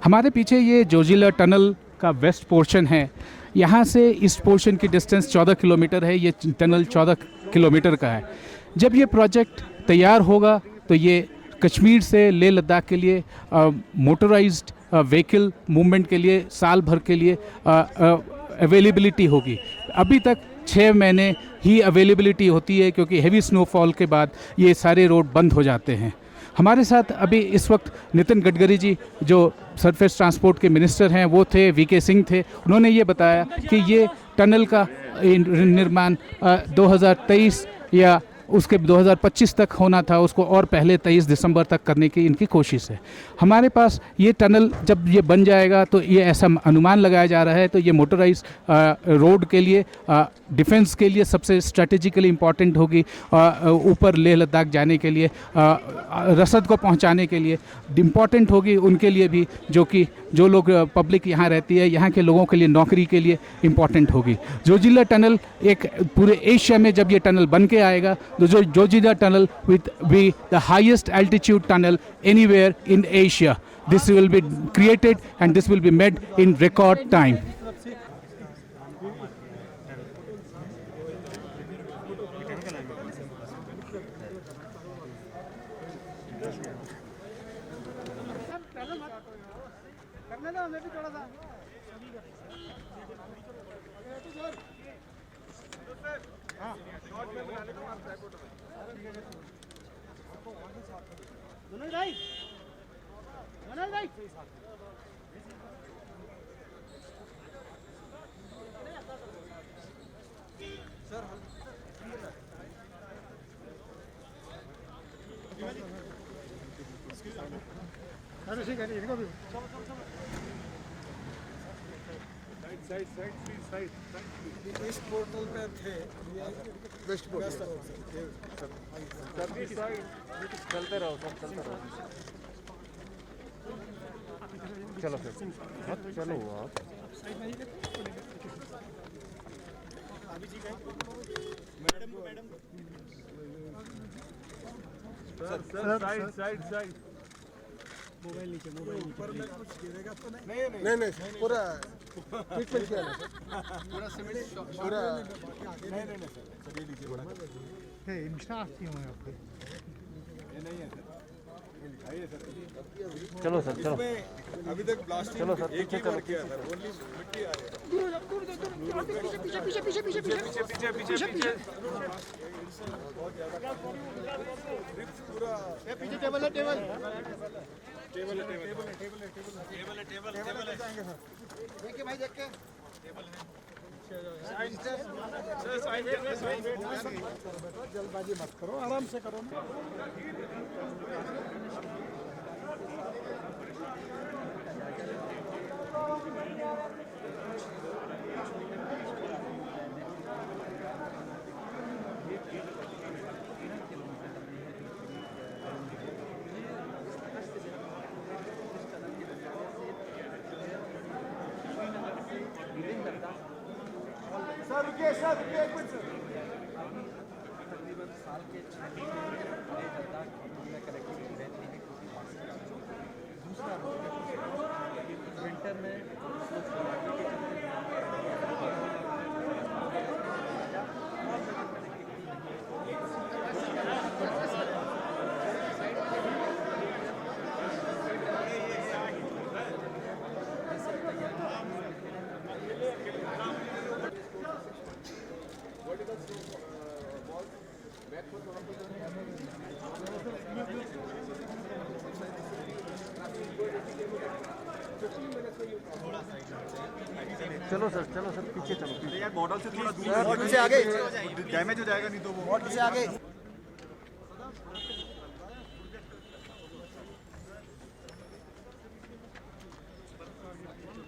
हमारे पीछे ये जोजिला टनल का वेस्ट पोर्शन है। यहाँ से इस पोर्शन की डिस्टेंस 14 किलोमीटर है। ये टनल 14 किलोमीटर का है। जब ये प्रोजेक्ट तैयार होगा तो ये कश्मीर से लेह लद्दाख के लिए मोटराइज्ड व्हीकल मूवमेंट के लिए साल भर के लिए अवेलेबिलिटी होगी। अभी तक 6 महीने ही अवेलेबिलिटी होती है क्योंकि हेवी स्नोफॉल के बाद ये सारे रोड बंद हो जाते हैं। हमारे साथ अभी इस वक्त नितिन गडकरी जी जो सरफेस ट्रांसपोर्ट के मिनिस्टर हैं वो थे, वीके सिंह थे। उन्होंने ये बताया कि ये टनल का निर्माण 2023 या उसके 2025 तक होना था, उसको और पहले 23 दिसंबर तक करने की इनकी कोशिश है। हमारे पास ये टनल जब ये बन जाएगा तो ये ऐसा अनुमान लगाया जा रहा है तो ये मोटराइज रोड के लिए, डिफेंस के लिए सबसे स्ट्रेटेजिकली इम्पॉर्टेंट होगी। ऊपर लेह लद्दाख जाने के लिए, रसद को पहुंचाने के लिए इम्पॉर्टेंट होगी उनके लिए भी, जो लोग पब्लिक यहाँ रहती है, यहाँ के लोगों के लिए नौकरी के लिए इम्पॉर्टेंट होगी। जोजिला टनल एक पूरे एशिया में जब ये टनल बन के आएगा तो Zoji La tunnel will be the highest altitude tunnel anywhere in Asia. This will be created and this will be made in record time. इस पोर्टल पे थे वेस्ट पोर्टल चलते रहो सर, चलते रहो। चलो फिर चलो आप मैडम साइड मोबाइल नीचे, मोबाइल ऊपर में कुछ गिरेगा तो नहीं पूरा ट्रीटमेंट किया पूरा सीमेंट पूरा नहीं सर ये लीजिए बड़ा है इंस्टा आती हूं आपको ये नहीं है सर, ये लिखाइए सर। चलो सर, चलो अभी तक ब्लास्टिंग चलो सर, एक ही बार किया सर, ओनली मिट्टी आ रही है पूरा पीछे टेबल है देखिए भाई, देख के जल्दबाजी मत करो, आराम से करो ना। सर रुकिए एक मिनट सर। तकरीबन साल के 6 महीने लेह लद्दाख में कनेक्टिविटी रहती है क्योंकि दूसरा विंटर में चलो सर पीछे चलो पीछे। यार बॉर्डर से थोड़ा दूर, बॉर्डर से आगे डैमेज हो जाएगा, नहीं तो वो बॉर्डर से आगे।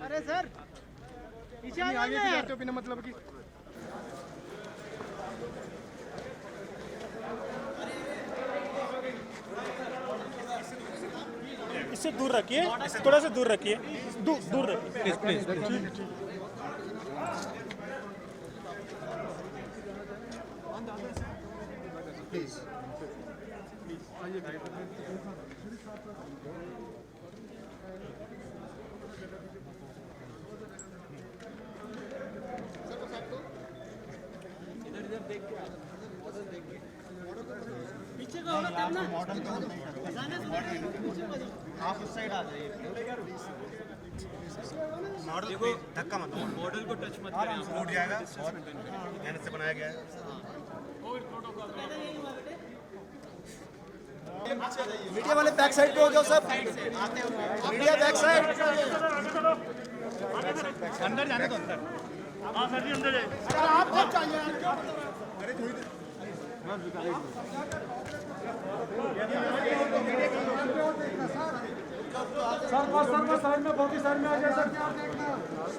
अरे सर पीछे आगे जाते हो बिना मतलब की। इससे दूर रखिए, थोड़ा सा दूर रखिए, दूर रखिए प्लीज प्लीज। पीछे का होगा तब ना, आप उस साइड आ जाइए। मॉडल को धक्का मत, मॉडल को टच मत करें, टूट जाएगा और मेहनत से बनाया गया है। मीडिया वाले बैक साइड पे हो जाओ सब, मीडिया बैक साइड। अंदर जाने दो, अंदर। हाँ सर जी अंदर जाइए। आप बहुत चाहिए सर साइड में, बहुत ही साइड में आ जाए सर।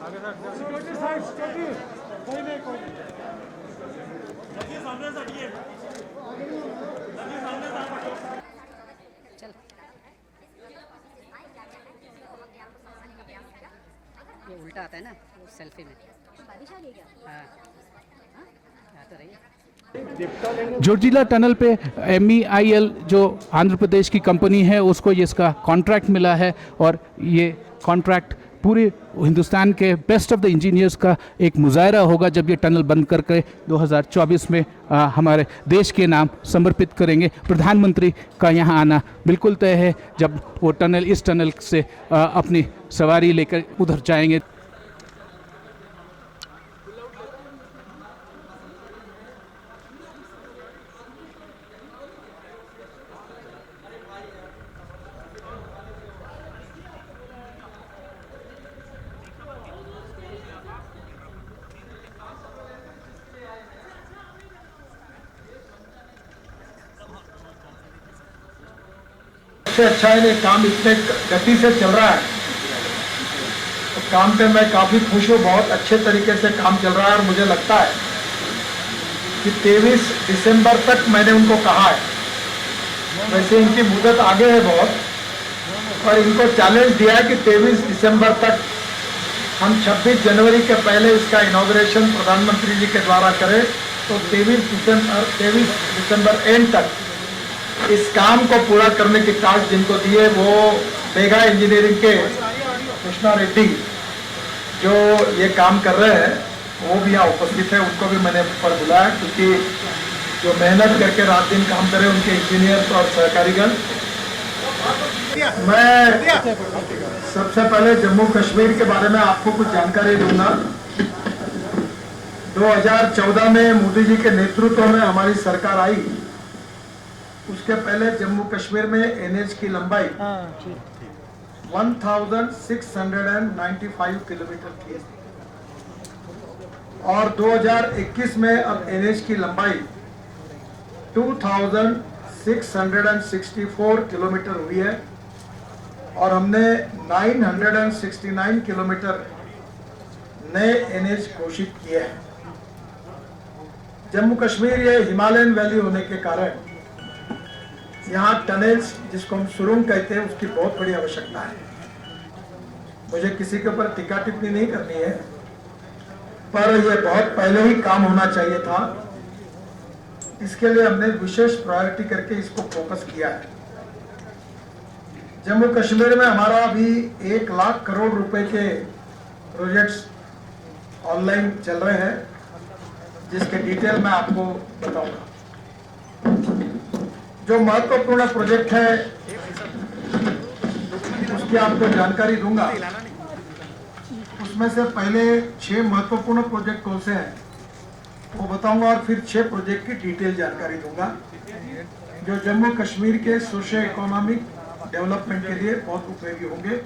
आगे सर साइड कोई नहीं सामने से हटिए, सामने चल ये उल्टा आता है ना वो सेल्फी में। बारिश आ गई क्या? हाँ आता रही है। जोजिला टनल पे MEIL जो आंध्र प्रदेश की कंपनी है उसको ये इसका कॉन्ट्रैक्ट मिला है और ये कॉन्ट्रैक्ट पूरे हिंदुस्तान के बेस्ट ऑफ द इंजीनियर्स का एक मुजाहरा होगा जब ये टनल बंद करके 2024 में हमारे देश के नाम समर्पित करेंगे। प्रधानमंत्री का यहाँ आना बिल्कुल तय है जब वो टनल इस टनल से अपनी सवारी लेकर उधर जाएंगे। अच्छा है, काम इतने गति से चल रहा है तो काम पे मैं काफ़ी खुश हूँ। बहुत अच्छे तरीके से काम चल रहा है और मुझे लगता है कि 23 दिसंबर तक मैंने उनको कहा है, वैसे इनकी मुदत आगे है बहुत, और इनको चैलेंज दिया है कि 23 दिसंबर तक हम 26 जनवरी के पहले इसका इनॉग्रेशन प्रधानमंत्री जी के द्वारा करें, तो 23 दिसंबर एंड तक इस काम को पूरा करने के टास्क जिनको दिए वो बेगा इंजीनियरिंग के कृष्णा रेड्डी जो ये काम कर रहे हैं वो भी यहाँ उपस्थित है। उनको भी मैंने ऊपर बुलाया क्योंकि जो मेहनत करके रात दिन काम करे उनके इंजीनियर्स और सहकारीगण। मैं सबसे पहले जम्मू कश्मीर के बारे में आपको कुछ जानकारी दूंगा। 2014 में मोदी जी के नेतृत्व में हमारी सरकार आई, उसके पहले जम्मू कश्मीर में NH की लंबाई 1695 किलोमीटर थी और 2021 में अब NH की लंबाई 2664 किलोमीटर हुई है और हमने 969 किलोमीटर नए NH घोषित किए हैं। जम्मू कश्मीर ये हिमालयन वैली होने के कारण यहाँ टनल्स जिसको हम सुरंग कहते हैं उसकी बहुत बड़ी आवश्यकता है। मुझे किसी के ऊपर टीका टिप्पणी नहीं करनी है, पर यह बहुत पहले ही काम होना चाहिए था। इसके लिए हमने विशेष प्रायोरिटी करके इसको फोकस किया है। जम्मू कश्मीर में हमारा अभी 1 लाख करोड़ रुपए के प्रोजेक्ट्स ऑनलाइन चल रहे हैं, जिसके डिटेल मैं आपको बताऊंगा। जो महत्वपूर्ण प्रोजेक्ट है उसकी आपको जानकारी दूंगा। उसमें से पहले 6 महत्वपूर्ण प्रोजेक्ट कौन से हैं वो बताऊंगा और फिर 6 प्रोजेक्ट की डिटेल जानकारी दूंगा। जो जम्मू कश्मीर के सोशो इकोनॉमिक डेवलपमेंट के लिए बहुत उपयोगी होंगे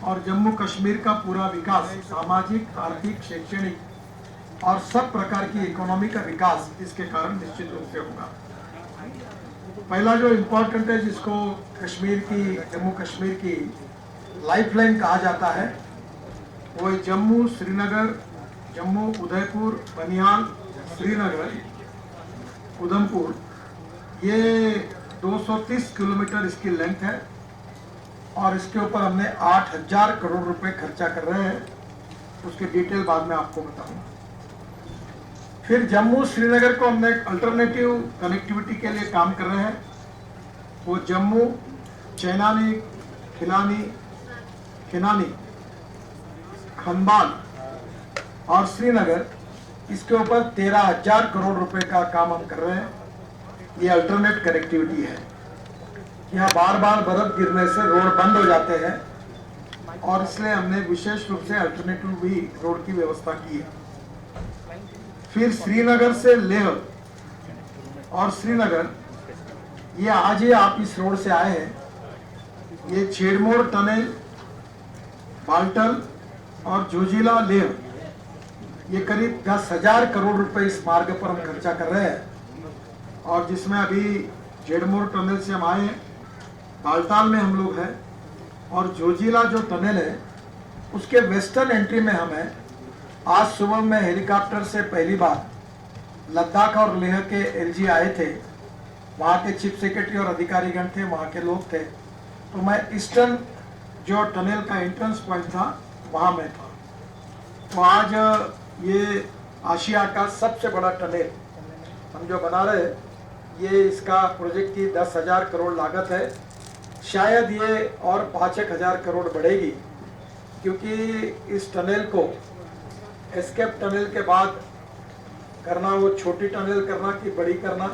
और जम्मू कश्मीर का पूरा विकास, सामाजिक, आर्थिक, शैक्षणिक और सब प्रकार की इकोनॉमी का विकास इसके कारण निश्चित रूप से होगा। पहला जो इम्पोर्टेंट है, जिसको कश्मीर की, जम्मू कश्मीर की लाइफलाइन कहा जाता है, वो है जम्मू श्रीनगर, जम्मू उदयपुर, बनियाल, श्रीनगर, उधमपुर। ये 230 किलोमीटर इसकी लेंथ है और इसके ऊपर हमने 8,000 करोड़ रुपए खर्चा कर रहे हैं। उसके डिटेल बाद में आपको बताऊंगा। फिर जम्मू श्रीनगर को हमने एक अल्टरनेटिव कनेक्टिविटी के लिए काम कर रहे हैं। वो जम्मू, चैनानी, खिनानी, खनबाल और श्रीनगर, इसके ऊपर 13,000 करोड़ रुपए का काम हम कर रहे हैं। ये अल्टरनेट कनेक्टिविटी है। यहाँ बार बार बर्फ गिरने से रोड बंद हो जाते हैं और इसलिए हमने विशेष रूप से अल्टरनेटिव भी रोड की व्यवस्था की है। फिर श्रीनगर से लेह और श्रीनगर, ये आज ही आप इस रोड से आए हैं। ये छेड़मोड़ टनल, बाल्टल और जोजिला लेह, ये करीब 10,000 करोड़ रुपए इस मार्ग पर हम खर्चा कर रहे हैं। और जिसमें अभी जेडमोर टनल से हम आए हैं, बाल्टाल में हम लोग हैं और जोजिला जो टनल है उसके वेस्टर्न एंट्री में हम हैं। आज सुबह में हेलीकॉप्टर से पहली बार लद्दाख और लेह के एलजी आए थे। वहाँ के चीफ सेक्रेटरी और अधिकारीगण थे, वहाँ के लोग थे। तो मैं ईस्टर्न जो टनल का एंट्रेंस पॉइंट था वहाँ में था। तो आज ये आशिया का सबसे बड़ा टनल हम जो बना रहे हैं, ये इसका प्रोजेक्ट की 10,000 करोड़ लागत है। शायद ये और 5,000 करोड़ बढ़ेगी, क्योंकि इस टनल को एस्केप टनल के बाद करना, वो छोटी टनल करना कि बड़ी करना,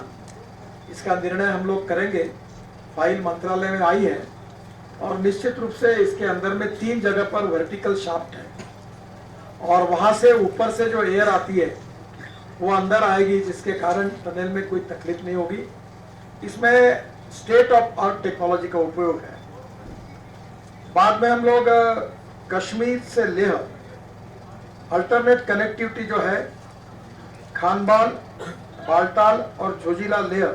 इसका निर्णय हम लोग करेंगे। फाइल मंत्रालय में आई है और निश्चित रूप से इसके अंदर में 3 जगह पर वर्टिकल शाफ्ट है और वहाँ से ऊपर से जो एयर आती है वो अंदर आएगी, जिसके कारण टनल में कोई तकलीफ नहीं होगी। इसमें स्टेट ऑफ आर्ट टेक्नोलॉजी का उपयोग है। बाद में हम लोग कश्मीर से लेह अल्टरनेट कनेक्टिविटी जो है, खानबाल, बाल्टाल और जोजिला लेह,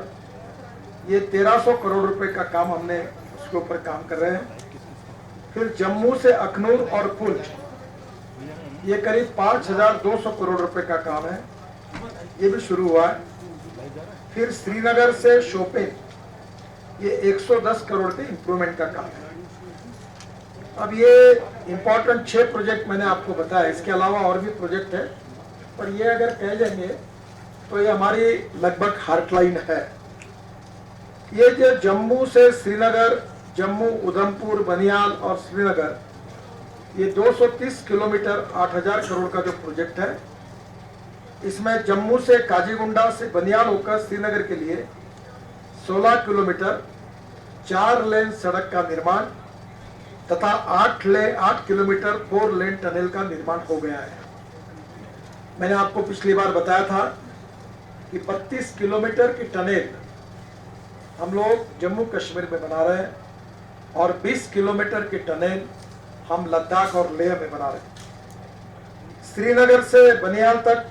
ये 1300 करोड़ रुपए का काम हमने उसके ऊपर काम कर रहे हैं। फिर जम्मू से अखनूर और पुंछ, ये करीब 5,200 करोड़ रुपए का काम है, ये भी शुरू हुआ है। फिर श्रीनगर से शोपिन, ये 110 करोड़ के इंप्रूवमेंट का काम है। अब ये इंपॉर्टेंट 6 प्रोजेक्ट मैंने आपको बताया, इसके अलावा और भी प्रोजेक्ट है, पर ये अगर कह लेंगे तो ये हमारी लगभग हार्टलाइन है। ये जो जम्मू से श्रीनगर, जम्मू, उधमपुर, बनियाल और श्रीनगर, ये 230 किलोमीटर 8,000 करोड़ का जो प्रोजेक्ट है, इसमें जम्मू से काजीगुंडा से बनियाल होकर श्रीनगर के लिए 16 किलोमीटर 4 लेन सड़क का निर्माण तथा 8 किलोमीटर 4 लेन टनल का निर्माण हो गया है। मैंने आपको पिछली बार बताया था कि 32 किलोमीटर की टनल हम लोग जम्मू कश्मीर में बना रहे हैं और 20 किलोमीटर की टनल हम लद्दाख और लेह में बना रहे हैं। श्रीनगर से बनियाल तक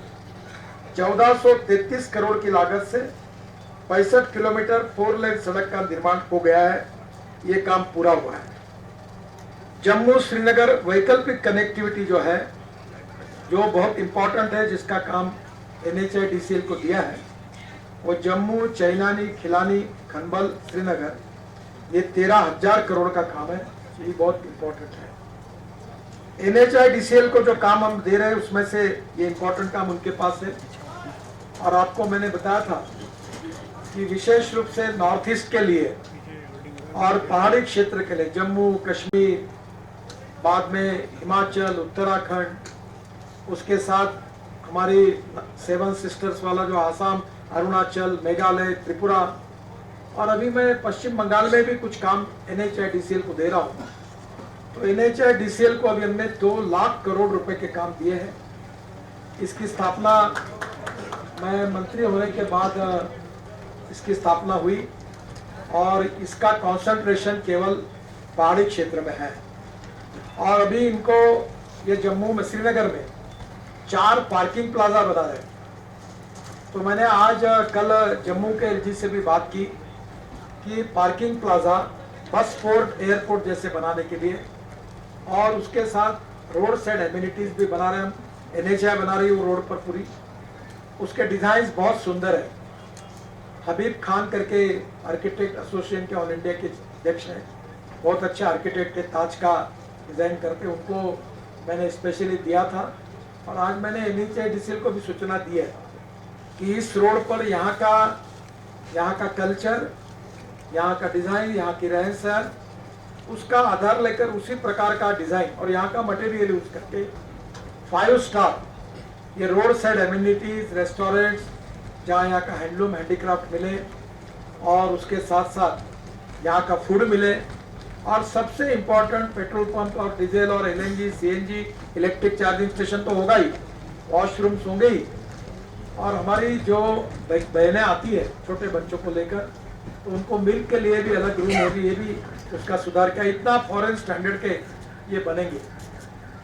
1433 करोड़ की लागत से 65 किलोमीटर 4 लेन सड़क का निर्माण हो गया है। ये काम पूरा हुआ है। जम्मू श्रीनगर वैकल्पिक कनेक्टिविटी जो है, जो बहुत इंपॉर्टेंट है, जिसका काम NHIDCL को दिया है, वो जम्मू, चैनानी, खिलानी, खनबल, श्रीनगर, ये 13,000 करोड़ का काम है। ये बहुत इंपॉर्टेंट है। NHIDCL को जो काम हम दे रहे हैं उसमें से ये इंपॉर्टेंट काम उनके पास है। और आपको मैंने बताया था कि विशेष रूप से नॉर्थ ईस्ट के लिए और पहाड़ी क्षेत्र के लिए, जम्मू कश्मीर, बाद में हिमाचल, उत्तराखंड, उसके साथ हमारी 7 सिस्टर्स वाला जो आसाम, अरुणाचल, मेघालय, त्रिपुरा, और अभी मैं पश्चिम बंगाल में भी कुछ काम NHIDCL को दे रहा हूँ। तो NHIDCL को अभी हमने 2 लाख करोड़ रुपए के काम दिए हैं। इसकी स्थापना मैं मंत्री होने के बाद इसकी स्थापना हुई और इसका कंसंट्रेशन केवल पहाड़ी क्षेत्र में है। और अभी इनको ये जम्मू में श्रीनगर में 4 पार्किंग प्लाजा बना रहे हैं। तो मैंने आज कल जम्मू के एलजी से भी बात की कि parking plaza bus port airport जैसे बनाने के लिए और उसके साथ रोड साइड एमिनिटीज भी बना रहे हैं। हम NHAI बना रही है वो रोड पर पूरी, उसके डिजाइन बहुत सुंदर है। हबीब खान करके आर्किटेक्ट एसोसिएशन के ऑल इंडिया के अध्यक्ष हैं, बहुत अच्छा आर्किटेक्ट है, ताज का डिजाइन करते, उनको मैंने स्पेशली दिया था। और आज मैंने NHAIDCL को भी सूचना दी है कि इस रोड पर यहाँ का कल्चर, यहाँ का डिजाइन, यहाँ की रहन सहन, उसका आधार लेकर उसी प्रकार का डिजाइन और यहाँ का मटेरियल यूज करके 5 स्टार ये रोड साइड एमिनिटीज, रेस्टोरेंट्स जहाँ यहाँ का हैंडलूम हैंडीक्राफ्ट मिले और उसके साथ साथ यहाँ का फूड मिले और सबसे इम्पोर्टेंट पेट्रोल पंप और डीजल और LNG CNG electric charging station तो होगा ही, वॉशरूम्स होंगे ही। और हमारी जो बहनें आती है छोटे बच्चों को लेकर, तो उनको मिल्क के लिए भी अलग रूम होगी, ये भी उसका सुधार किया। इतना फॉरेन स्टैंडर्ड के ये बनेंगे।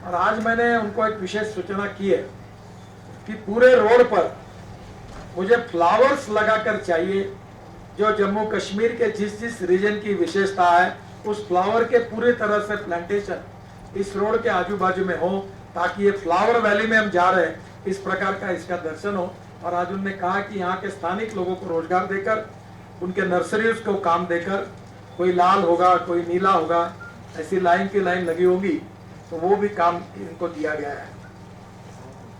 और आज मैंने उनको एक विशेष सूचना की है कि पूरे रोड पर मुझे फ्लावर्स लगाकर चाहिए, जो जम्मू कश्मीर के जिस रीजन की विशेषता है उस फ्लावर के पूरी तरह से प्लांटेशन इस रोड के आजू बाजू में हो, ताकि ये फ्लावर वैली में हम जा रहे हैं इस प्रकार का इसका दर्शन हो। और आज उन्होंने कहा कि यहाँ के स्थानिक लोगों को रोजगार देकर, उनके नर्सरीज को काम देकर, कोई लाल होगा कोई नीला होगा, ऐसी लाइन की लाइन लगी होगी, तो वो भी काम इनको दिया गया है।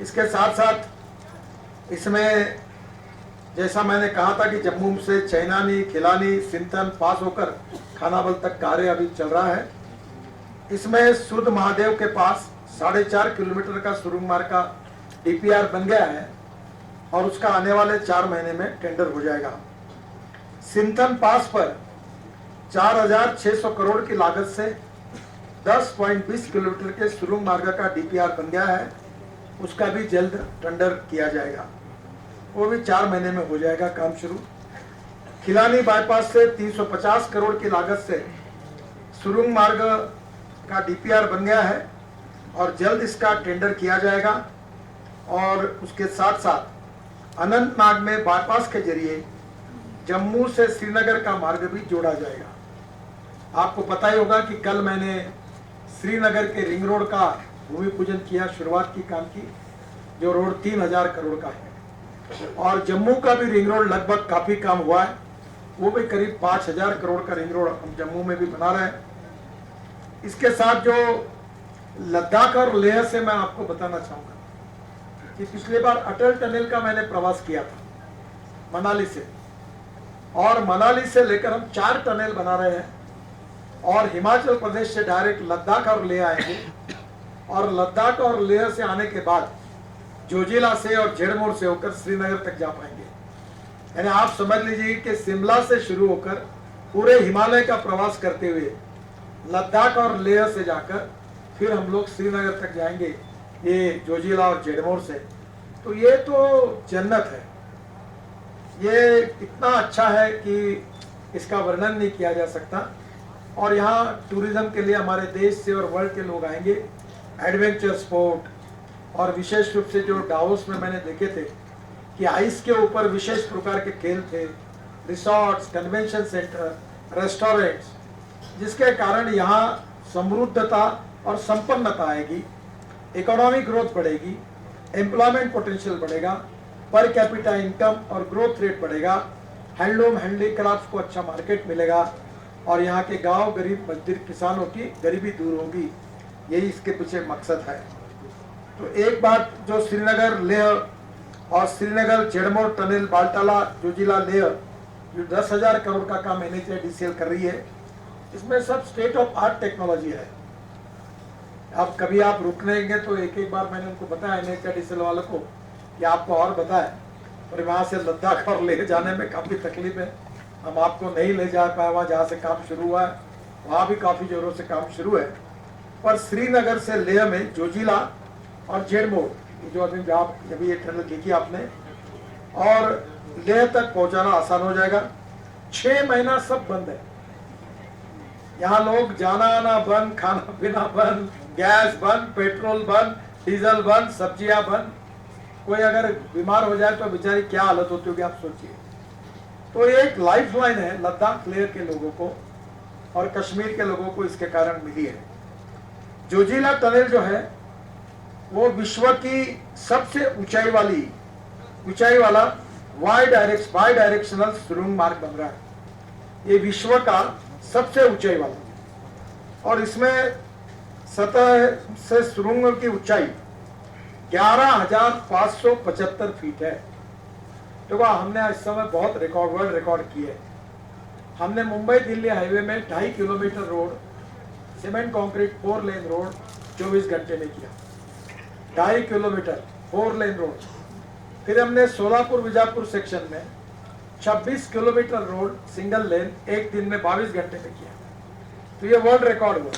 इसके साथ साथ इसमें जैसा मैंने कहा था कि जम्मू से चैनानी, खिलानी, सिंथन पास होकर खानाबल तक कार्य अभी चल रहा है। इसमें सुध महादेव के पास 4.5 किलोमीटर का सुरंग मार्ग का DPR बन गया है और उसका आने वाले 4 महीने में टेंडर हो जाएगा। सिंथन पास पर 4,600 करोड़ की लागत से 10.20 किलोमीटर के सुरंग मार्ग का DPR बन गया है, उसका भी जल्द टेंडर किया जाएगा, वो भी 4 महीने में हो जाएगा काम शुरू। खिलानी बाईपास से 350 करोड़ की लागत से सुरंग मार्ग का DPR बन गया है और जल्द इसका टेंडर किया जाएगा। और उसके साथ साथ अनंतनाग में बाईपास के जरिए जम्मू से श्रीनगर का मार्ग भी जोड़ा जाएगा। आपको पता ही होगा कि कल मैंने श्रीनगर के रिंग रोड का भूमि पूजन किया, शुरुआत की काम की, जो रोड 3000 करोड़ का है। और जम्मू का भी रिंग रोड लगभग काफी काम हुआ है, वो भी करीब 5000 करोड़ का रिंग रोड हम जम्मू में भी बना रहे हैं। इसके साथ जो लद्दाख और लेह से मैं आपको बताना चाहूंगा कि पिछली बार अटल टनल का मैंने प्रवास किया था मनाली से, और मनाली से लेकर हम 4 टनल बना रहे हैं और हिमाचल प्रदेश से डायरेक्ट लद्दाख और लेह आएंगे और लद्दाख और लेह से आने के बाद जोजिला से और जेडमोर से होकर श्रीनगर तक जा पाएंगे। यानी आप समझ लीजिए कि शिमला से शुरू होकर पूरे हिमालय का प्रवास करते हुए लद्दाख और लेह से जाकर फिर हम लोग श्रीनगर तक जाएंगे, ये जोजिला और जेडमोर से। तो ये तो जन्नत है, ये इतना अच्छा है कि इसका वर्णन नहीं किया जा सकता। और यहाँ टूरिज्म के लिए हमारे देश से और वर्ल्ड के लोग आएंगे, एडवेंचर स्पोर्ट, और विशेष रूप से जो डावोस में मैंने देखे थे कि आइस के ऊपर विशेष प्रकार के खेल थे, रिसोर्ट्स, कन्वेंशन सेंटर, रेस्टोरेंट्स, जिसके कारण यहाँ समृद्धता और संपन्नता आएगी, इकोनॉमिक ग्रोथ बढ़ेगी, एम्प्लॉयमेंट पोटेंशियल बढ़ेगा, पर कैपिटा इनकम और ग्रोथ रेट बढ़ेगा, हैंडलूम हैंडीक्राफ्ट को अच्छा मार्केट मिलेगा और यहाँ के गांव गरीब मजदूर किसानों की गरीबी दूर होगी। यही इसके पीछे मकसद है। तो एक बात जो श्रीनगर लेह और श्रीनगर जेडमोर टनल बालटाला जोजिला लेह जो 10,000 करोड़ का काम NHAIDCL कर रही है, इसमें सब स्टेट ऑफ आर्ट टेक्नोलॉजी है। अब कभी आप रुकनेंगे तो एक बार मैंने उनको बताया NHAIDCL वालों को कि आपको और बताए, और वहाँ से लद्दाख और लेह जाने में काफ़ी तकलीफ है, हम आपको नहीं ले जा पाए वहाँ जहाँ से काम शुरू हुआ है, वहाँ भी काफ़ी जोरों से काम शुरू है। पर श्रीनगर से लेह में जोजिला और जेडमोर जो अभी ये टनल देखी आपने, और लेह तक पहुंचाना आसान हो जाएगा। 6 महीना सब बंद है, यहाँ लोग जाना आना बंद, खाना पीना बंद, गैस बंद, पेट्रोल बंद, डीजल बंद, सब्जियां बंद। कोई अगर बीमार हो जाए तो बेचारी क्या हालत होती होगी आप सोचिए। तो ये एक लाइफ लाइन है लद्दाख लेह के लोगों को और कश्मीर के लोगों को इसके कारण मिली है। जोजिला टनल जो है वो विश्व की सबसे ऊंचाई वाला बाई डायरेक्शनल सुरंग मार्ग बन रहा है। ये विश्व का सबसे ऊंचाई वाला, और इसमें सतह से सुरंग की ऊंचाई 11,575 फीट है। देखो हमने इस समय बहुत वर्ल्ड रिकॉर्ड किए। हमने मुंबई दिल्ली हाईवे में 2.5 kilometre road, cement concrete 4 lane road 24 घंटे में किया। 2.5 किलोमीटर 4 लेन रोड। फिर हमने सोलापुर बीजापुर सेक्शन में 26 किलोमीटर रोड सिंगल लेन एक दिन में 22 घंटे में किया। तो ये वर्ल्ड रिकॉर्ड हुआ।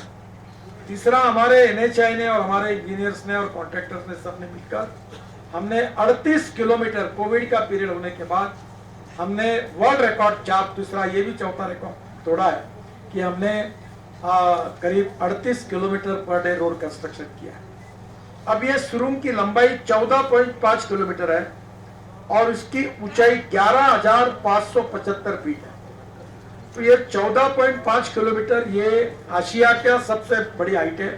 तीसरा, हमारे NHAI ने और हमारे इंजीनियर्स ने और कॉन्ट्रैक्टर्स ने सबने मिलकर हमने 38 किलोमीटर, कोविड का पीरियड होने के बाद हमने वर्ल्ड रिकॉर्ड तीसरा ये भी चौथा रिकॉर्ड तोड़ा है कि हमने करीब 38 kilometre per day road construction किया है। अब ये सुरंग की लंबाई 14.5 किलोमीटर है और इसकी ऊंचाई 11,575 फीट है। तो ये 14.5 किलोमीटर ये आशिया का सबसे बड़ी हाइट है,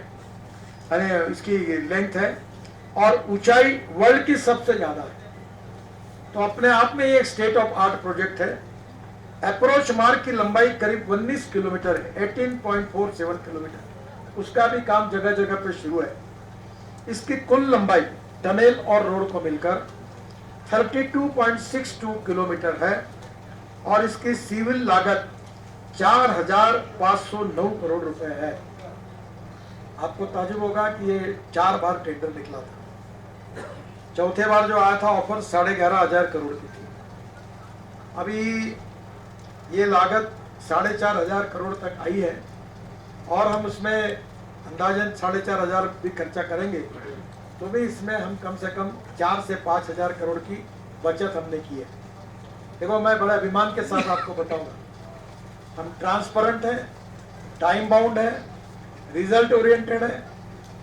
अरे इसकी लेंथ है, और ऊंचाई वर्ल्ड की सबसे ज्यादा है। तो अपने आप में ये एक स्टेट ऑफ आर्ट प्रोजेक्ट है। अप्रोच मार्ग की लंबाई करीब 19 किलोमीटर है, 18.47 किलोमीटर। उसका भी काम जगह जगह पे शुरू है। इसकी कुल लंबाई टनल और रोड को मिलकर 32.62 किलोमीटर है और इसकी सिविल लागत 4,509 करोड़ रुपए है। आपको ताजुब होगा कि ये 4 बार टेंडर निकला था। चौथे बार जो आया था ऑफर 11,500 करोड़ की थी। अभी ये लागत 4,500 करोड़ तक आई है और हम उसमें अंदाजन 4,500 भी खर्चा करेंगे, तो भी इसमें हम कम से कम 4 से 5,000 करोड़ की बचत हमने की है। देखो मैं बड़े अभिमान के साथ आपको बताऊंगा, हम ट्रांसपेरेंट हैं, टाइम बाउंड है, रिजल्ट ओरिएंटेड है,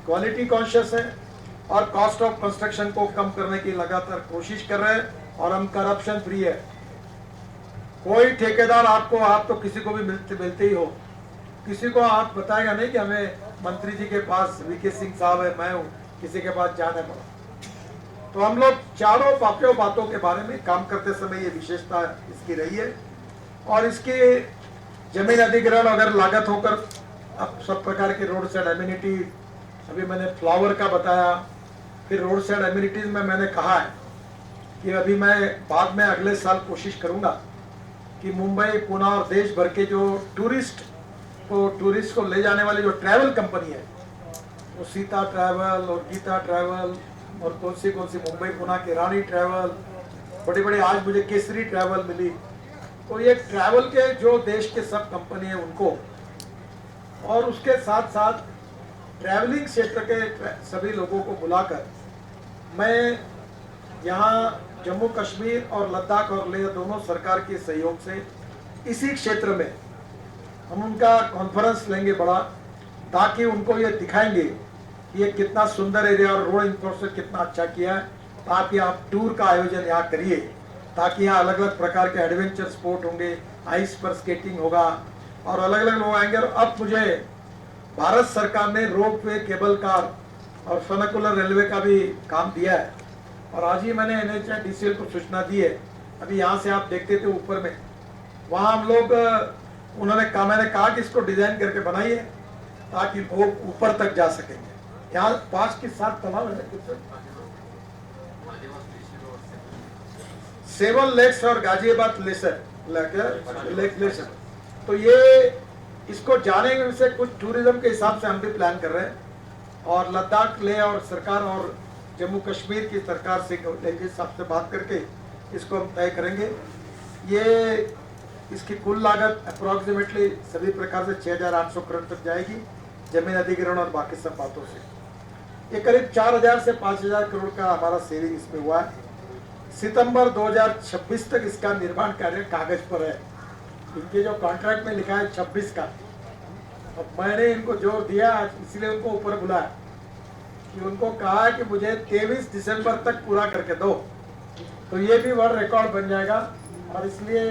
क्वालिटी कॉन्शियस है और कॉस्ट ऑफ कंस्ट्रक्शन को कम करने की लगातार कोशिश कर रहे हैं और हम करप्शन फ्री है। कोई ठेकेदार आपको, आप तो किसी को भी मिलते ही हो, किसी को आप बताएगा नहीं कि हमें मंत्री जी के पास वीके सिंह साहब है, मैं हूँ, किसी के पास जाना पड़ा। तो हम लोग चारों बातों के बारे में काम करते समय ये विशेषता इसकी रही है। और इसकी जमीन अधिग्रहण अगर लागत होकर अब सब प्रकार के रोड साइड एमिनिटी, अभी मैंने फ्लावर का बताया, फिर रोड साइड एमिनिटीज में मैंने कहा है कि अभी मैं बाद में अगले साल कोशिश करूंगा कि मुंबई, पुणे और देश भर के जो टूरिस्ट को ले जाने वाली जो ट्रैवल कंपनी है, वो सीता ट्रैवल और गीता ट्रैवल और कौन सी मुंबई पुणे की रानी ट्रैवल, बड़ी आज मुझे केसरी ट्रैवल मिली। तो ये ट्रैवल के जो देश के सब कंपनी है उनको, और उसके साथ साथ ट्रैवलिंग क्षेत्र के सभी लोगों को बुलाकर मैं यहाँ जम्मू कश्मीर और लद्दाख और लेह दोनों सरकार के सहयोग से इसी क्षेत्र में हम उनका कॉन्फ्रेंस लेंगे बड़ा, ताकि उनको ये दिखाएंगे कि ये कितना सुंदर एरिया और रोड इंफ्रास्ट्रक्चर कितना अच्छा किया है, ताकि आप टूर का आयोजन यहाँ करिए, ताकि यहाँ अलग अलग प्रकार के एडवेंचर स्पोर्ट होंगे, आइस पर स्केटिंग होगा और अलग अलग लोग आएंगे। और अब मुझे भारत सरकार ने रोप वे, केबल कार और फर्निकुलर रेलवे का भी काम दिया है और आज ही मैंने NHAI DCL को सूचना दी है। अभी यहाँ से आप देखते थे ऊपर में, वहाँ हम लोग मैंने कहा कि इसको डिजाइन करके बनाइए ताकि लोग ऊपर तक जा सकेंगे। यहाँ 5 के 7 तालाब है, 7 लेक्स और गाजियाबाद लेसर। तो ये इसको जाने से कुछ टूरिज्म के हिसाब से हम भी प्लान कर रहे हैं और लद्दाख, लेह और सरकार और जम्मू कश्मीर की सरकार से हिसाब से बात करके इसको हम तय करेंगे। ये इसकी कुल लागत अप्रोक्सीमेटली सभी प्रकार से 6,800 करोड़ तक जाएगी, जमीन अधिग्रहण और बाकी सब बातों से। ये करीब 4,000 से 5,000 करोड़ का हमारा सेविंग इसमें हुआ है। सितंबर 2026 तक इसका निर्माण कार्य कागज पर है। इनके जो कॉन्ट्रैक्ट में लिखा है 26 का, अब मैंने इनको जोर दिया, इसलिए उनको ऊपर बुलाया कि उनको कहा कि मुझे 23 दिसंबर तक पूरा करके दो, तो ये भी वर्ल्ड रिकॉर्ड बन जाएगा। और इसलिए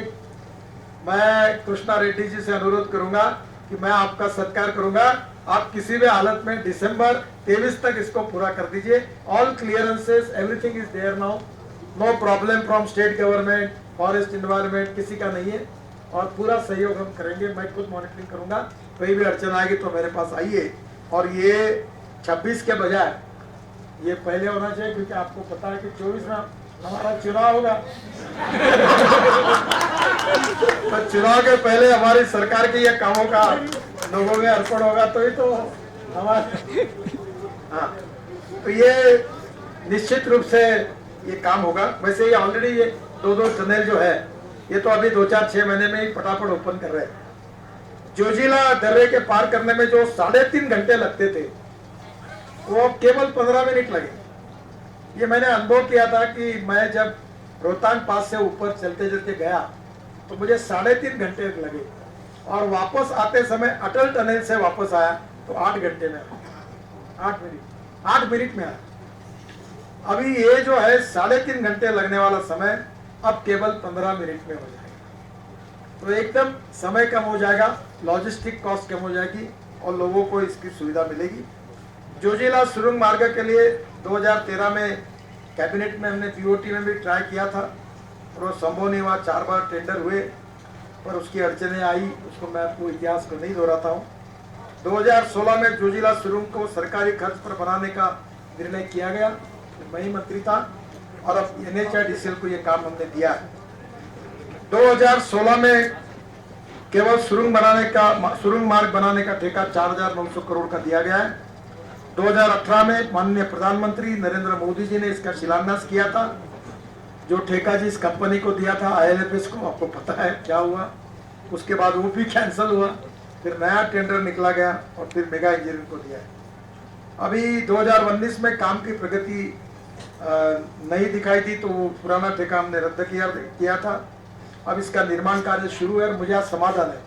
मैं कृष्णा रेड्डी जी से अनुरोध करूंगा कि मैं आपका सत्कार करूंगा, आप किसी भी हालत में दिसंबर 23 तक इसको पूरा कर दीजिए। All clearances, everything is there now, no problem from state government, forest environment, किसी का नहीं है, और पूरा सहयोग हम करेंगे। मैं खुद मॉनिटरिंग करूंगा, कोई भी अड़चन आएगी तो मेरे पास आइए। और ये 26 के बजाय ये पहले होना चाहिए, क्योंकि आपको पता है कि 24 में हमारा चुनाव होगा। तो चुनाव के पहले हमारी सरकार के ये कामों का लोगों में अर्पण होगा, तो ही तो हमारे, हाँ, तो ये निश्चित रूप से ये काम होगा। वैसे ये ऑलरेडी ये दो टनल जो है, ये तो अभी 2-4-6 महीने में ही फटाफट ओपन कर रहे हैं। जोजिला दर्रे के पार करने में जो 3.5 घंटे लगते थे, वो केवल 15 मिनट लगे। ये मैंने अनुभव किया था कि मैं जब रोहतांग पास से ऊपर चलते चलते गया तो मुझे 3.5 घंटे लगे, और वापस आते समय अटल टनल से वापस आया तो 8 घंटे में, 8 मिनट में आया। अभी ये जो है 3.5 घंटे लगने वाला समय अब केवल 15 मिनट में हो जाएगा। तो एकदम समय कम हो जाएगा, लॉजिस्टिक कॉस्ट कम हो जाएगी, और लोगों को इसकी सुविधा मिलेगी। जोजिला सुरंग मार्ग के लिए 2013 में कैबिनेट में हमने बीओटी में भी ट्राई किया था, और वो संभव नहीं हुआ। 4 बार टेंडर हुए, पर उसकी अड़चनें आई, उसको मैं आपको इतिहास को नहीं दोहराता हूँ। 2016 में जोजिला सुरंग को सरकारी खर्च पर बनाने का निर्णय किया गया, मैं ही मंत्री था, और अब NHIDCL को ये काम हमने दिया है। 2016 में केवल सुरंग मार्ग बनाने का ठेका 4,900 करोड़ का दिया गया है। 2018 में माननीय प्रधानमंत्री नरेंद्र मोदी जी ने इसका शिलान्यास किया था। जो ठेका जिस कंपनी को दिया था IL&FS को, आपको पता है क्या हुआ, उसके बाद वो भी कैंसिल हुआ, फिर नया टेंडर निकला गया, और फिर मेगा इंजीनियरिंग को दिया है। अभी 2019 में काम की प्रगति नहीं दिखाई दी, तो वो पुराना ठेका हमने रद्द किया था। अब इसका निर्माण कार्य शुरू है, और मुझे आज समाधान है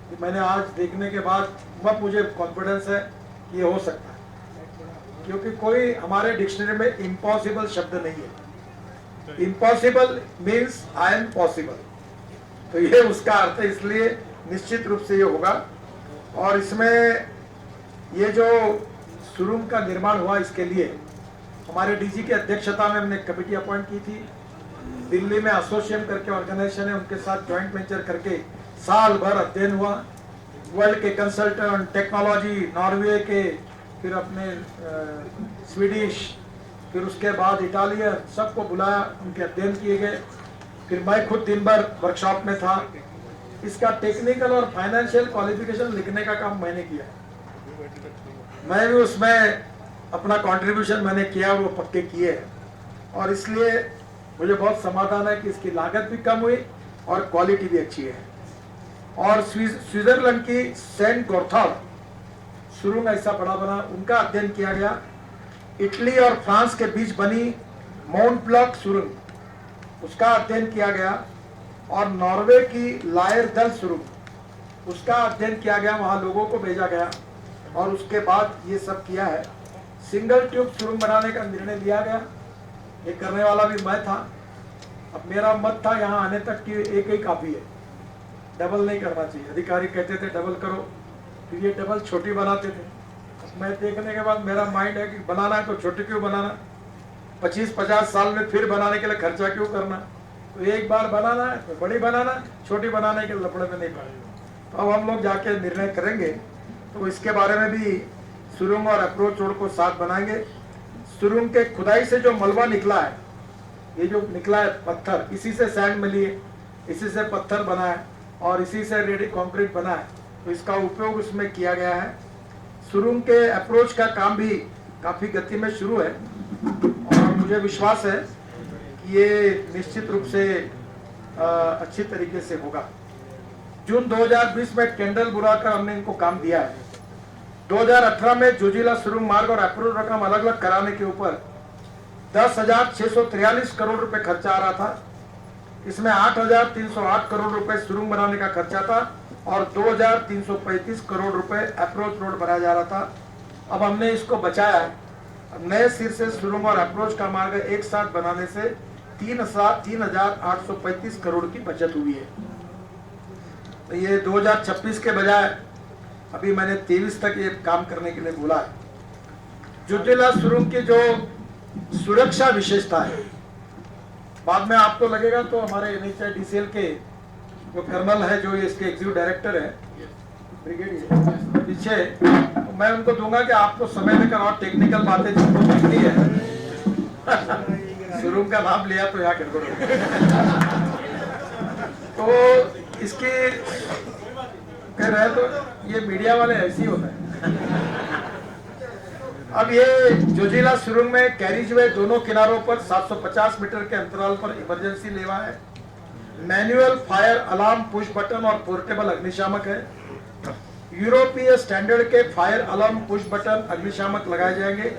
कि मैंने आज देखने के बाद मुझे कॉन्फिडेंस है कि ये हो सकता है, क्योंकि कोई हमारे डिक्शनरी में इम्पॉसिबल शब्द नहीं है। Impossible means I am possible, तो ये उसका अर्थ है। इसलिए निश्चित रूप से ये होगा। और इसमें ये जो सुरंग का निर्माण हुआ, इसके लिए हमारे डीजी की अध्यक्षता में हमने कमेटी अपॉइंट की थी। दिल्ली में एसोसिएशन करके ऑर्गेनाइजेशन है, उनके साथ जॉइंट वेंचर करके साल भर अध्ययन हुआ। वर्ल्ड के कंसल्टेंट, टेक्नोलॉजी, नॉर्वे के, फिर अपने स्वीडिश, फिर उसके बाद इटालियन, सबको बुलाया, उनके अध्ययन किए गए। फिर मैं खुद दिन भर वर्कशॉप में था। इसका टेक्निकल और फाइनेंशियल क्वालिफिकेशन लिखने का काम मैंने किया। मैं भी उसमें अपना कंट्रीब्यूशन मैंने किया, वो पक्के किए। और इसलिए मुझे बहुत समाधान है कि इसकी लागत भी कम हुई और क्वालिटी भी अच्छी है। और स्विट्जरलैंड की सेंट गोर्थार्ड सुरंग ऐसा बड़ा बना, उनका अध्ययन किया गया। इटली और फ्रांस के बीच बनी माउंट ब्लॉक सुरंग, उसका अध्ययन किया गया। और नॉर्वे की लायरदल सुरंग, उसका अध्ययन किया गया, वहां लोगों को भेजा गया, और उसके बाद ये सब किया है। सिंगल ट्यूब सुरंग बनाने का निर्णय लिया गया, ये करने वाला भी मैं था। अब मेरा मत था यहाँ आने तक कि एक ही काफी है, डबल नहीं करना चाहिए। अधिकारी कहते थे डबल करो, फिर ये डबल छोटी बनाते थे। मैं देखने के बाद मेरा माइंड है कि बनाना है तो छोटी क्यों बनाना, 25-50 साल में फिर बनाने के लिए खर्चा क्यों करना। तो एक बार बनाना है तो बड़ी बनाना, छोटी बनाने के लफड़े में नहीं पड़ेगा। तो अब हम लोग जाके निर्णय करेंगे, तो इसके बारे में भी सुरंग और अप्रोच रोड को साथ बनाएंगे। सुरंग के खुदाई से जो मलबा निकला है, ये जो निकला है पत्थर, इसी से सैंड मिली है, इसी से पत्थर बना है, और इसी से रेडी कंक्रीट बना है, तो इसका उपयोग उसमें किया गया है। सुरंग के अप्रोच का काम भी काफी गति में शुरू है, और मुझे विश्वास है कि ये निश्चित रूप से अच्छी तरीके से होगा। जून 2020 में टेंडर बुलाकर हमने इनको काम दिया है। 2018 में जोजिला सुरंग मार्ग और अप्रोच रकम अलग अलग कराने के ऊपर 10,643 करोड़ रुपए खर्चा आ रहा था। इसमें 8,308 करोड़ रुपए सुरंग बनाने का खर्चा था और 2,335 करोड़ रुपए अप्रोच रोड बनाया जा रहा था। अब हमने इसको बचाया। अब नए सिर से सुरंग और अप्रोच का मार्ग एक साथ बनाने से 3,835 करोड़ की बचत हुई है। तो ये 2026 के बजाय अभी मैंने 23 तक ये काम करने के लिए बोला है। जोजिला सुरंग की जो सुरक्षा विशेषता है, बाद में आपको लगेगा तो हमारे NHIDCL के जो कर्नल है, जो इसके एग्जीक्यूटिव डायरेक्टर है, ब्रिगेडियर पीछे, तो मैं उनको दूंगा कि आपको समय लेकर और टेक्निकल बातें जिनको दिखती है सुरंग का नाम लिया तो यहाँ गड़बड़ हो तो इसकी कह रहे तो ये मीडिया वाले ऐसे ही होता है। अब ये जोजिला सुरंग में कैरिज वे दोनों किनारों पर 750 मीटर के अंतराल पर इमरजेंसी लेवा है, manual fire alarm push button और पोर्टेबल अग्निशामक है। यूरोपीय स्टैंडर्ड के फायर अलार्म पुश बटन अग्निशामक लगाए जाएंगे।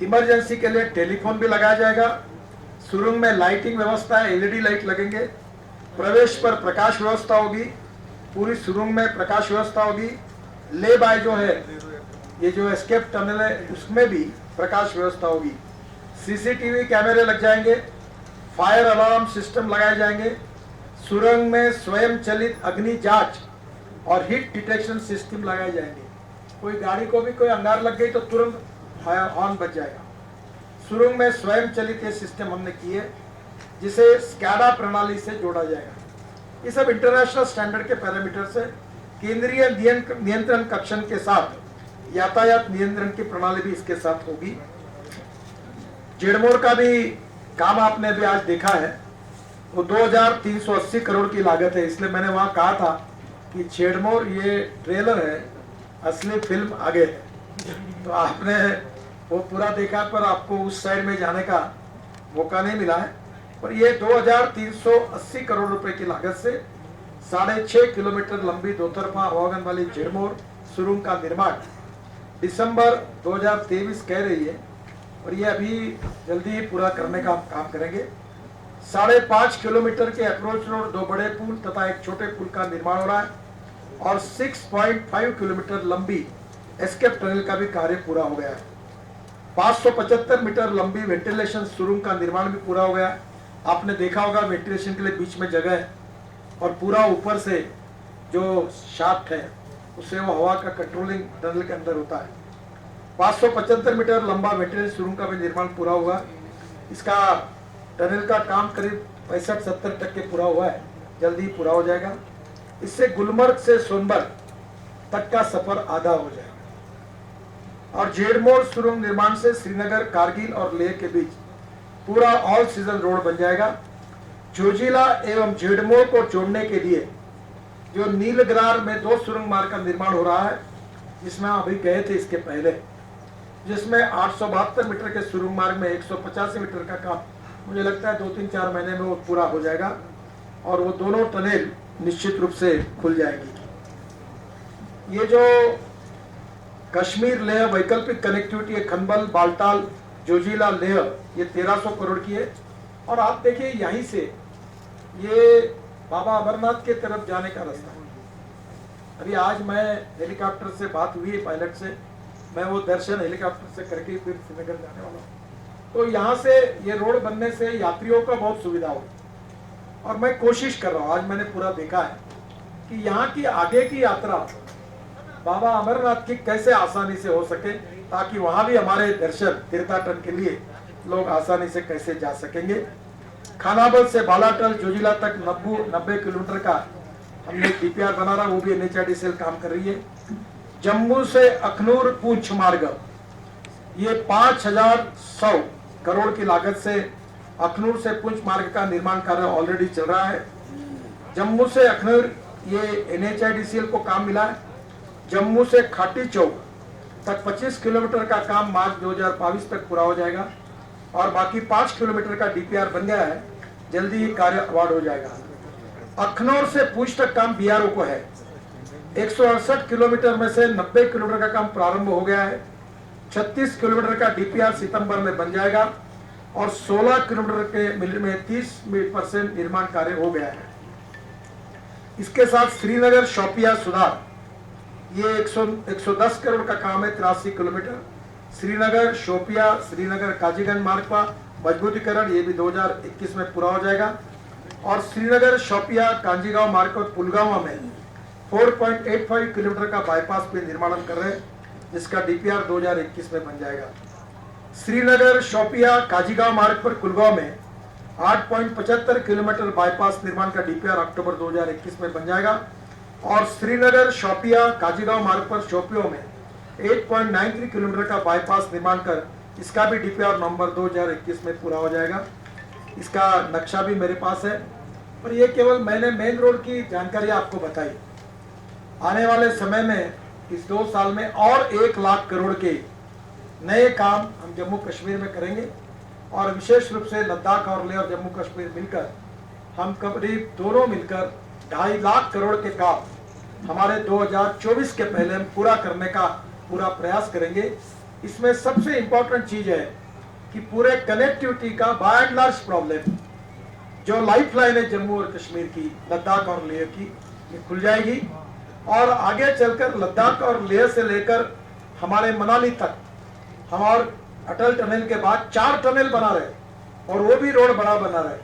इमरजेंसी के लिए टेलीफोन भी लगाया जाएगा। सुरंग में लाइटिंग व्यवस्था है, LED लाइट लगेंगे। प्रवेश पर प्रकाश व्यवस्था होगी, पूरी सुरंग में प्रकाश व्यवस्था होगी। ले बाय जो है, ये जो एस्केप टनल है, उसमें भी प्रकाश व्यवस्था होगी। CCTV कैमरे लग जाएंगे, फायर अलार्म सिस्टम लगाए जाएंगे। सुरंग में स्वयं चलित अग्नि जांच और हीट डिटेक्शन सिस्टम लगाए जाएंगे। कोई गाड़ी को भी कोई अंगार लग गई तो तुरंत फायर हॉर्न बज जाएगा। सुरंग में स्वयं चलित ये सिस्टम हमने किए, जिसे स्कैडा प्रणाली से जोड़ा जाएगा। ये सब इंटरनेशनल स्टैंडर्ड के पैरामीटर से केंद्रीय नियंत्रण कक्षन के साथ यातायात नियंत्रण की प्रणाली भी इसके साथ होगी। जेडमोर का भी काम आपने अभी आज देखा है, वो 2,380 करोड़ की लागत है। इसलिए मैंने वहां कहा था कि जेडमोर ये ट्रेलर है, असली फिल्म आगे है। तो आपने वो पूरा देखा, पर आपको उस साइड में जाने का मौका नहीं मिला है। और ये 2,380 करोड़ रुपए की लागत से 6.5 किलोमीटर लंबी दोतरफा हवागन वाली जेडमोर सुरंग का निर्माण दिसंबर 2023 कह रही है, और ये अभी जल्दी ही पूरा करने का काम करेंगे। 5.5 किलोमीटर के अप्रोच रोड, 2 बड़े पुल तथा एक छोटे पुल का निर्माण हो रहा है, और 6.5 किलोमीटर लंबी एस्केप टनल का भी कार्य पूरा हो गया है। 575 मीटर लंबी वेंटिलेशन सुरंग का निर्माण भी पूरा हो गया है। आपने देखा होगा वेंटिलेशन के लिए बीच में जगह है, और पूरा ऊपर से जो शाफ्ट है उससे वो हवा का कंट्रोलिंग टनल के अंदर होता है। 575 मीटर लंबा वेंटिलेशन सुरंग का भी निर्माण पूरा हुआ। इसका टनल का काम करीब 65-70% पूरा हुआ है, जल्दी पूरा हो जाएगा। इससे गुलमर्ग से सोनबर्ग तक का सफर आधा हो जाएगा। और जेडमोर सुरंग निर्माण से श्रीनगर, कारगिल और लेह के बीच पूरा ऑल सीजन रोड बन जाएगा। जोजिला एवं जेडमोर को जोड़ने के लिए जो नीलग्रार में 2 सुरंग मार्ग का निर्माण हो रहा है, जिसमें अभी गए थे इसके पहले, जिसमें 872 मीटर के सुरंग मार्ग में 185 मीटर का काम मुझे लगता है 2-3-4 महीने में वो पूरा हो जाएगा, और वो दोनों टनल निश्चित रूप से खुल जाएंगी। ये जो कश्मीर लेह वैकल्पिक कनेक्टिविटी है, खनबल, बालटाल, जोजिला, लेह, ये 1300 करोड़ की है। और आप देखिए यहीं से ये बाबा अमरनाथ के तरफ जाने का रास्ता है। अभी आज मैं हेलीकॉप्टर से बात हुई है पायलट से, मैं वो दर्शन हेलीकॉप्टर से करके फिर श्रीनगर जाने वाला हूँ। तो यहाँ से ये रोड बनने से यात्रियों का बहुत सुविधा हो, और मैं कोशिश कर रहा हूँ, आज मैंने पूरा देखा है कि यहाँ की आगे की यात्रा बाबा अमरनाथ की कैसे आसानी से हो सके, ताकि वहां भी हमारे दर्शन तीर्थाटन के लिए लोग आसानी से कैसे जा सकेंगे। खानाबल से बालाटल जोजिला तक 90 किलोमीटर का हमने DPR बना रहा, वो भी NHIDCL काम कर रही है। जम्मू से अखनूर पूंछ मार्ग, ये 5,100 करोड़ की लागत से अखनूर से पूंछ मार्ग का निर्माण कार्य ऑलरेडी चल रहा है। जम्मू से अखनूर ये NHIDCL को काम मिला है। जम्मू से खाटी चौक तक 25 किलोमीटर का काम मार्च 2022 तक पूरा हो जाएगा, और बाकी 5 किलोमीटर का DPR बन गया है, जल्दी ही कार्य अवार्ड हो जाएगा। अखनौर से पूंछ तक काम BRO को है। 168 किलोमीटर में से 90 किलोमीटर का काम प्रारंभ हो गया है। 36 किलोमीटर का DPR सितंबर में बन जाएगा। और 16 किलोमीटर के मिल में 30% निर्माण कार्य हो गया है। इसके साथ श्रीनगर शोपिया सुधार, ये 110 करोड़ का काम है, 83 किलोमीटर। श्रीनगर शोपिया श्रीनगर काजीगंज मार्ग का मजबूतीकरण, ये भी 2021 में पूरा हो जाएगा। और श्रीनगर शोपिया कांजीगांव मार्ग और पुलगांव में 4.85 किलोमीटर का बाईपास पे निर्माण कर रहे हैं, जिसका डीपीआर 2021 में बन जाएगा। श्रीनगर शोपिया काजीगांव मार्ग पर कुलगांव में 8.75 किलोमीटर बाईपास निर्माण का डीपीआर अक्टूबर 2021 में बन जाएगा। और श्रीनगर शोपिया काजीगांव मार्ग पर शोपियों में 8.93 किलोमीटर का बाईपास निर्माण कर इसका भी डीपीआर नवंबर 2021 में पूरा हो जाएगा। इसका नक्शा भी मेरे पास है, और ये केवल मैंने मेन रोड की जानकारी आपको बताई। आने वाले समय में इस 2 साल में और 1 लाख करोड़ के नए काम हम जम्मू कश्मीर में करेंगे, और विशेष रूप से लद्दाख और लेह और जम्मू कश्मीर मिलकर हम करीब दोनों मिलकर 2.5 लाख करोड़ के काम हमारे 2024 के पहले हम पूरा करने का पूरा प्रयास करेंगे। इसमें सबसे इम्पोर्टेंट चीज है कि पूरे कनेक्टिविटी का बाय एंड लार्ज प्रॉब्लम, जो लाइफ लाइन है जम्मू और कश्मीर की, लद्दाख और लेह की, ये खुल जाएगी। और आगे चलकर लद्दाख और लेह से लेकर हमारे मनाली तक हम और अटल टनल के बाद 4 टनल बना रहे, और वो भी रोड बड़ा बना रहे।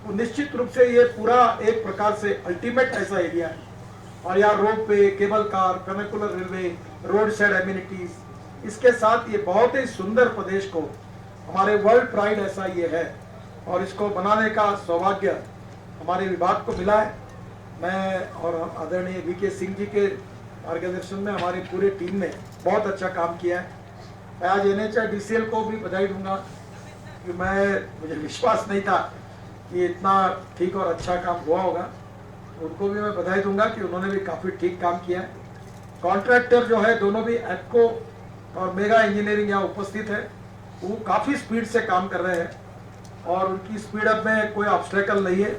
तो निश्चित रूप से ये पूरा एक प्रकार से अल्टीमेट ऐसा एरिया है। और यहाँ ropeway, cable car, funicular railway, road side amenities, इसके साथ ये बहुत ही सुंदर प्रदेश को हमारे वर्ल्ड प्राइड ऐसा ये है, और इसको बनाने का सौभाग्य हमारे विभाग को मिला है। मैं और आदरणीय वीके सिंह जी के मार्गदर्शन में हमारी पूरी टीम ने बहुत अच्छा काम किया है। मैं आज NHIDCL को भी बधाई दूंगा, कि मुझे विश्वास नहीं था कि इतना ठीक और अच्छा काम हुआ होगा। उनको भी मैं बधाई दूंगा कि उन्होंने भी काफ़ी ठीक काम किया है। कॉन्ट्रैक्टर जो है दोनों भी एप्को और मेगा इंजीनियरिंग यहाँ उपस्थित है, वो काफ़ी स्पीड से काम कर रहे हैं, और उनकी स्पीड अप में कोई ऑब्स्टेकल नहीं है,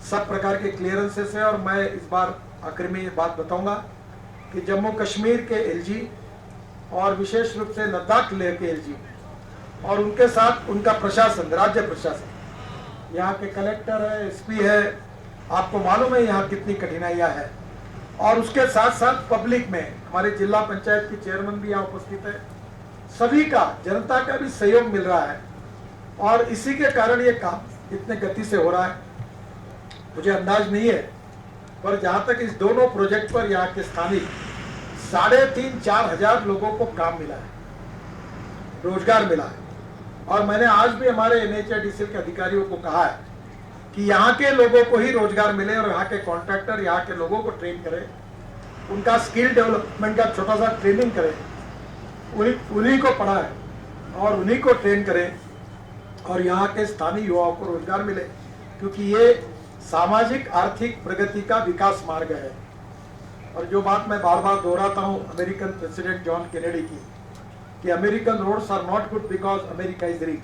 सब प्रकार के क्लियरेंसेस है। और मैं इस बार आखिर में ये बात बताऊंगा कि जम्मू कश्मीर के LG और विशेष रूप से लद्दाख लेह के LG और उनके साथ उनका प्रशासन, राज्य प्रशासन, यहाँ के कलेक्टर है, SP है, आपको मालूम है यहाँ कितनी कठिनाइयाँ है। और उसके साथ साथ पब्लिक में हमारे जिला पंचायत की चेयरमैन भी यहाँ उपस्थित है, सभी का, जनता का भी सहयोग मिल रहा है, और इसी के कारण ये काम इतने गति से हो रहा है। मुझे अंदाज नहीं है, पर जहाँ तक इस दोनों प्रोजेक्ट पर यहाँ के स्थानिक 3,500-4 हजार लोगों को काम मिला है, रोजगार मिला है। और मैंने आज भी हमारे NHIDCL के अधिकारियों को कहा है कि यहाँ के लोगों को ही रोजगार मिले, और यहाँ के कॉन्ट्रैक्टर यहाँ के लोगों को ट्रेन करें, उनका स्किल डेवलपमेंट का छोटा सा ट्रेनिंग करें, उन्हीं को पढ़ाएं और उन्हीं को ट्रेन करें, और यहाँ के स्थानीय युवाओं को रोजगार मिले, क्योंकि ये सामाजिक आर्थिक प्रगति का विकास मार्ग है। और जो बात मैं बार बार दोहराता हूँ अमेरिकन प्रेसिडेंट जॉन केनेडी की, कि American roads are not good because America is rich,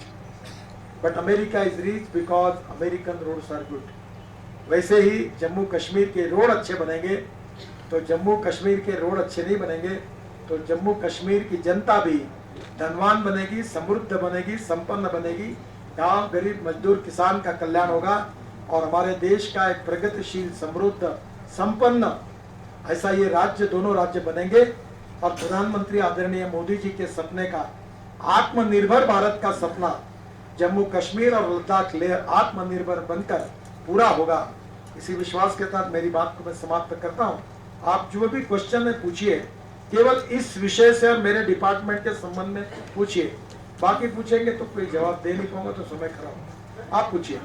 but America is rich because American roads are good. वैसे ही जम्मू कश्मीर के रोड अच्छे बनेंगे तो जम्मू कश्मीर के रोड अच्छे नहीं बनेंगे तो जम्मू कश्मीर की जनता भी धनवान बनेगी, समृद्ध बनेगी, संपन्न बनेगी। गांव, गरीब, मजदूर, किसान का कल्याण होगा, और हमारे देश का एक प्रगतिशील, समृद्ध, संपन्न ऐसा ये राज्य, दोनों राज्य बनेंगे। और प्रधानमंत्री आदरणीय मोदी जी के सपने का, आत्मनिर्भर भारत का सपना जम्मू कश्मीर और लद्दाख लेह आत्मनिर्भर बनकर पूरा होगा। इसी विश्वास के साथ मेरी बात को मैं समाप्त करता हूँ। आप जो भी क्वेश्चन है पूछिए, केवल इस विषय से और मेरे डिपार्टमेंट के संबंध में पूछिए, बाकी पूछेंगे तो कोई जवाब दे नहीं पाऊंगा तो समय खराब। आप पूछिए।